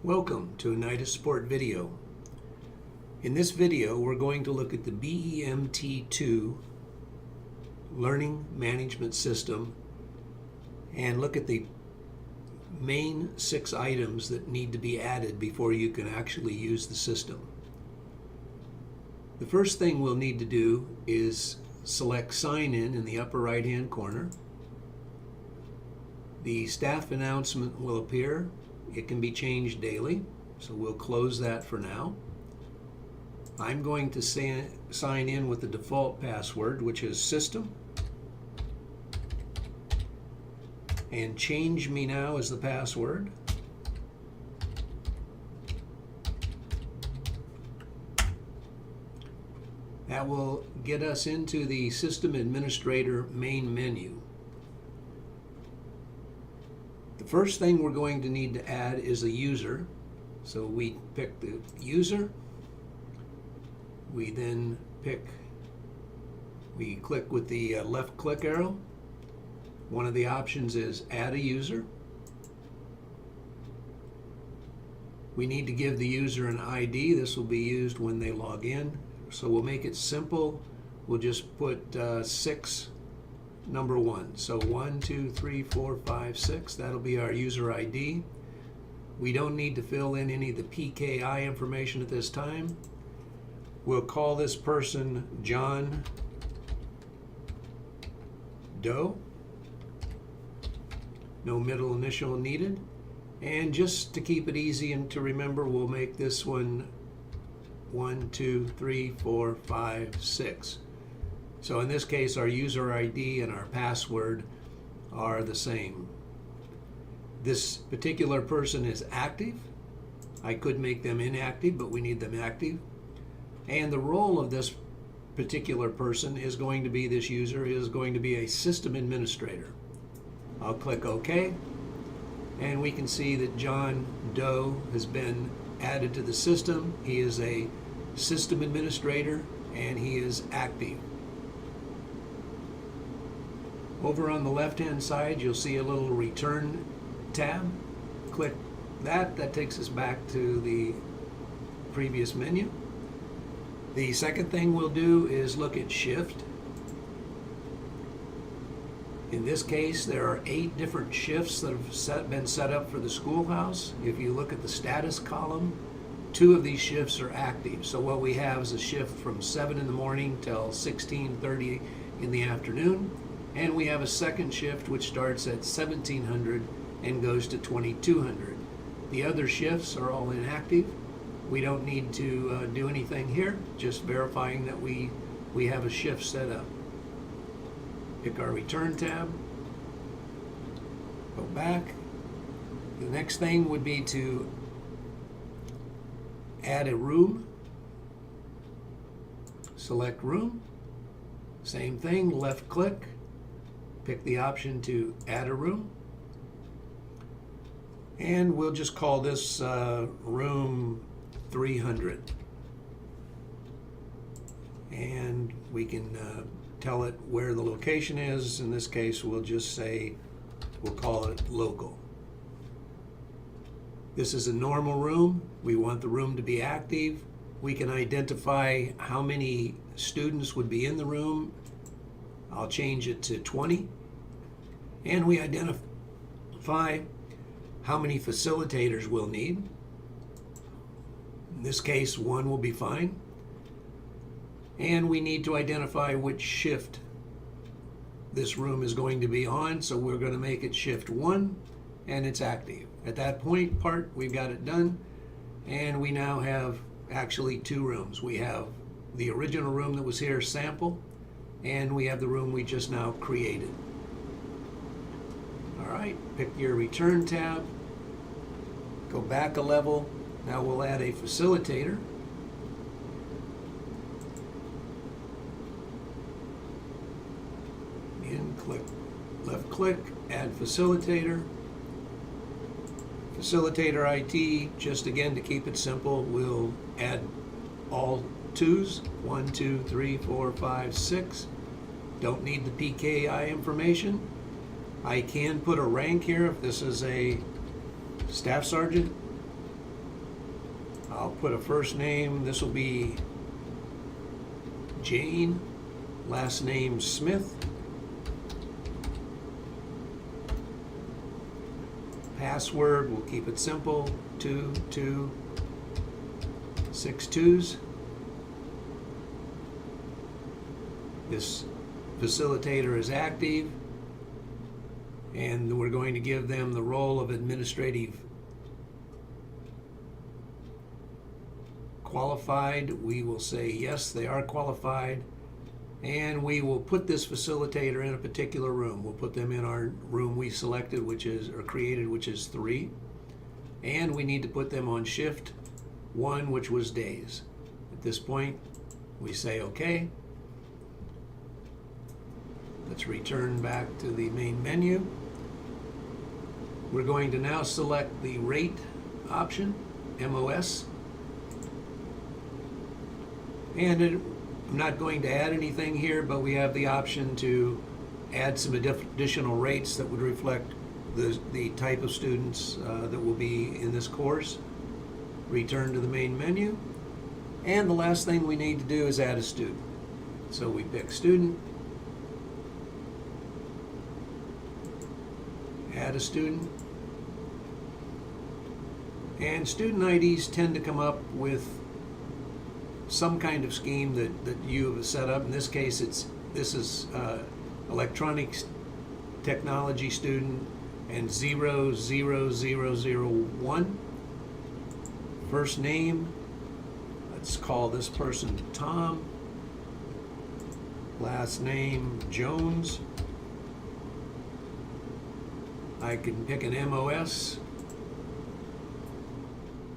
Welcome to a Nida Support video. In this video, we're going to look at the BEMT2 Learning Management System and look at the main 6 items that need to be added before you can actually use the system. The first thing we'll need to do is select Sign In the upper right hand corner. The staff announcement will appear. It can be changed daily, so we'll close that for now. I'm going to sign in with the default password, which is system, and change me now as the password. That will get us into the System Administrator main menu. The first thing we're going to need to add is a user. So we pick the user. We then we click with the left click arrow. One of the options is add a user. We need to give the user an ID. This will be used when they log in. So we'll make it simple. We'll just put 6 number 1. So 1, 2, 3, 4, 5, 6. That'll be our user ID. We don't need to fill in any of the PKI information at this time. We'll call this person John Doe. No middle initial needed. And just to keep it easy and to remember, we'll make this one 1, 2, 3, 4, 5, 6. So in this case, our user ID and our password are the same. This particular person is active. I could make them inactive, but we need them active. And the role of this particular person is going to be, this user is going to be a system administrator. I'll click OK, and we can see that John Doe has been added to the system. He is a system administrator and he is active. Over on the left-hand side, you'll see a little Return tab. Click that. That takes us back to the previous menu. The second thing we'll do is look at shift. In this case, there are 8 different shifts that have been set up for the schoolhouse. If you look at the status column, 2 of these shifts are active. So what we have is a shift from 7 in the morning till 16:30 in the afternoon. And we have a second shift which starts at 1700 and goes to 2200. The other shifts are all inactive. We don't need to do anything here, just verifying that we have a shift set up. Pick our Return tab, go back. The next thing would be to add a room. Select room, same thing, left click. Pick the option to add a room, and we'll just call this room 300, and we can tell it where the location is. In this case, we'll just say, we'll call it local. This is a normal room. We want the room to be active. We can identify how many students would be in the room. I'll change it to 20. And we identify how many facilitators we'll need. In this case, 1 will be fine. And we need to identify which shift this room is going to be on. So we're going to make it shift 1, and it's active. At that point, we've got it done. And we now have actually 2 rooms. We have the original room that was here, sample, and we have the room we just now created. All right, pick your Return tab, go back a level. Now we'll add a facilitator. And click, left click, add facilitator. Facilitator ID, just again to keep it simple, we'll add all 2s, 1, 2, 3, 4, 5, 6. Don't need the PKI information. I can put a rank here if this is a staff sergeant. I'll put a first name. This will be Jane, last name Smith. Password, we'll keep it simple, 2262s. This facilitator is active, and we're going to give them the role of administrative qualified. We will say yes, they are qualified, and we will put this facilitator in a particular room. We'll put them in our room we selected, which is, or created, which is 3, and we need to put them on shift 1, which was days. At this point, we say okay. Let's return back to the main menu. We're going to now select the rate option, MOS. And I'm not going to add anything here, but we have the option to add some additional rates that would reflect the type of students that will be in this course. Return to the main menu. And the last thing we need to do is add a student. So we pick student, add a student, and student IDs tend to come up with some kind of scheme that you have set up. In this case, this is electronics technology student and 00001. First name, let's call this person Tom. Last name Jones. I can pick an MOS.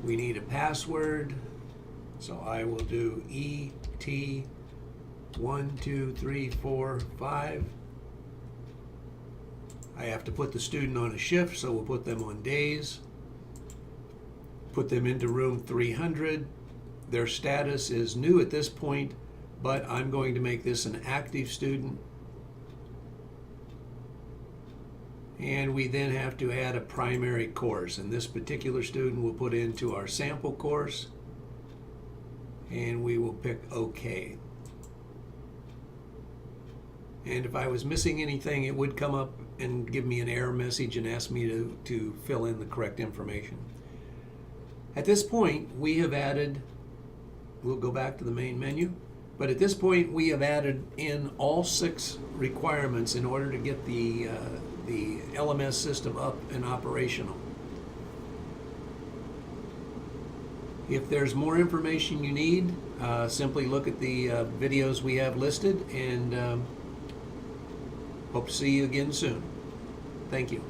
We need a password, so I will do ET123455. I have to put the student on a shift, so we'll put them on days. Put them into room 300. Their status is new at this point, but I'm going to make this an active student. And we then have to add a primary course, and this particular student will put into our sample course, and we will pick OK. And if I was missing anything, it would come up and give me an error message and ask me to fill in the correct information. At this point, we have added, we'll go back to the main menu, but at this point we have added in all 6 requirements in order to get the LMS system up and operational. If there's more information you need, simply look at the videos we have listed, and hope to see you again soon. Thank you.